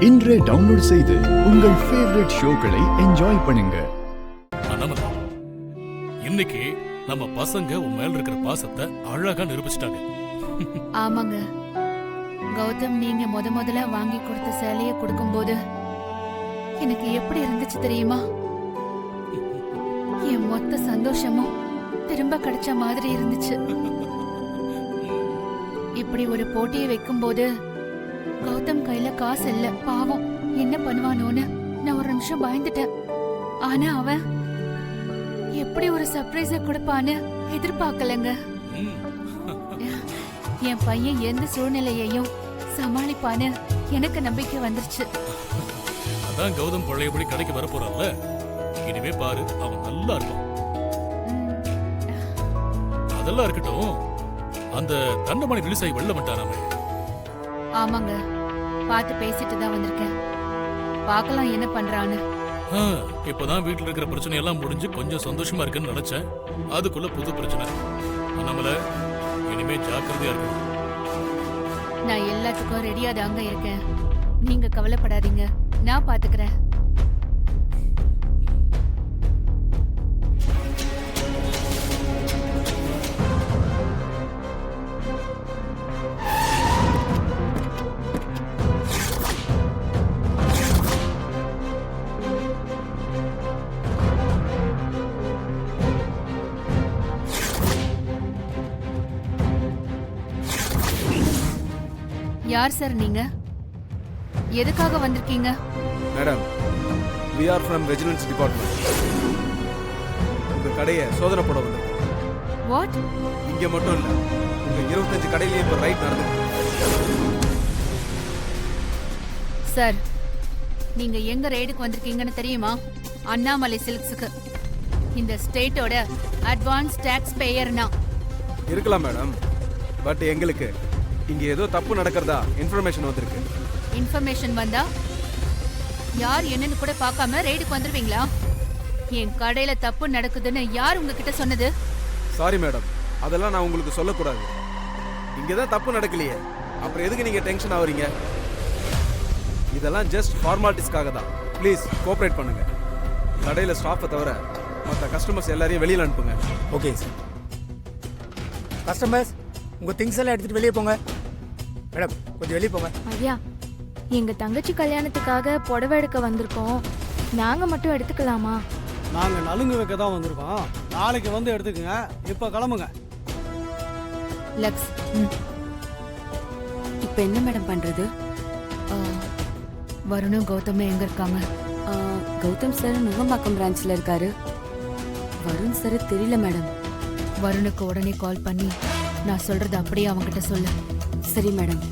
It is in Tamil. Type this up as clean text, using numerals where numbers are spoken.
இன்றே டவுன்லோட் செய்து உங்கள் ஃபேவரட் ஷோக்களை என்ஜாய் பண்ணுங்க. இன்னைக்கு நம்ம பசங்க உன் மேல இருக்கிற பாசத்தை அழகா நிரூபிச்சிட்டாங்க. ஆமாங்க கௌதம், நீங்க முதல்ல வாங்கி கொடுத்த சேலைய கொடுக்கும்போது எனக்கு எப்படி இருந்துச்சு தெரியுமா? என் மொத்த சந்தோஷமும் திரும்ப கிடைச்ச மாதிரி இருந்துச்சு. இப்படி ஒரு போட்டியை வைக்கும் போது கௌதம் கையில காசு இல்ல, பாவம் என்ன பண்ணுவானோன்னு நான் ஒரு நிமிஷம் பயந்துட்டேன். ஆனா அவன் எப்படி ஒரு சர்ப்ரைஸ கொடுப்பான்னு எதிர்பார்க்கலங்க. என் பையன் எந்த சூழ்நிலையையும் சமாளிப்பான்னு எனக்கு நம்பிக்கை வந்துருச்சு. அதான் கௌதம் பழையபடி கடைக்கு வர போறான்ல, இனிமே பாரு அவன் நல்லா இருப்பான். அதெல்லாம் இருக்கட்டும், அந்த தண்டமணி ரிலீஸ் ஆகி வெளில வந்துட்டாராமே. ஆமாங்க, பார்த்து பேசிட்டு தான் வந்திருக்கேன். பார்க்கலாம் என்ன பண்றான்னு. இப்பதான் வீட்டுல இருக்கிற பிரச்சனை எல்லாம் முடிஞ்சு கொஞ்சம் சந்தோஷமா இருக்குன்னு நினைச்சேன். அதுக்குள்ள புது பிரச்சனை. நம்மள இனிமே ஜாக்கிரதையா இருக்கணும். நான் எல்லாத்துக்கும் ரெடியா தாங்க இருக்கேன், நீங்க கவலைப்படாதீங்க, நான் பாத்துக்கிறேன். யார் சார் நீங்க? எதுக்காக வந்திருக்கீங்க? Madam, we are from vigilance department. உங்க கடையை சோதனை போட வந்திருக்கோம். வாட்? இங்க மட்டும் இல்ல, உங்க 25 கடையிலேயே இப்ப ரைட் நடந்துருக்கு. சார், நீங்க எங்க ரைடுக்கு வந்திருக்கீங்கன்னு தெரியுமா? அண்ணாமலை சில்க்ஸுக்கு. இந்த ஸ்டேட்டோட அட்வான்ஸ் டாக்ஸ் பேயர்னா. இருக்கலாம் மேடம், பட் எங்களுக்கு இங்க ஏதோ தப்பு நடக்கிறதா இன்ஃபர்மேஷன் வந்திருக்கு. இன்ஃபர்மேஷன் வந்தா யார் என்னன்னு கூட பார்க்காம ரைடுக்கு வந்துருவீங்களா? என் கடையில தப்பு நடக்குதுன்னு யார் உங்ககிட்ட சொன்னது? சாரி மேடம், அதெல்லாம் நான் உங்களுக்கு சொல்லக்கூடாது. இங்கதான் தப்பு நடக்கலையே, அப்புறம் எதுக்கு நீங்க டென்ஷன் ஆவறீங்க? இதெல்லாம் ஜஸ்ட் ஃபார்மாலிட்டிஸ்க்காக தான். ப்ளீஸ் கோஆபரேட் பண்ணுங்க. கடையில ஸ்டாஃபை தவிர மற்ற கஸ்டமர்ஸ் எல்லாரையும் வெளியில அனுப்புங்க. Okay sir. கஸ்டமர்ஸ், உங்க திங்ஸ் எல்லாம் எடுத்துட்டு வெளியே போங்க. மேடம், கொஞ்சம் வெளியே போங்க. ஐயா, எங்க தங்கச்சி கல்யாணத்துக்காக புடவை எடுக்க வந்திருக்கோம், நாங்க மட்டும் எடுத்துக்கலாமா? நாங்க நலுங்கு வைக்க தான் வந்திருக்கோம், நாளைக்கு வந்து எடுத்துக்கங்க. இப்ப கிளம்புங்க. லக்ஸ், இப்ப என்ன மேடம் பண்றது? வருணும் கௌதமும் எங்க இருக்காங்க? கௌதம் சார் நுங்கம்பாக்கம் பிரான்ச்ல இருக்காரு. வருண் சார் தெரியல மேடம். வருணுக்கு உடனே கால் பண்ணி நான் சொல்றது அப்படியே அவங்கிட்ட சொல்லு. சரி மேடம்.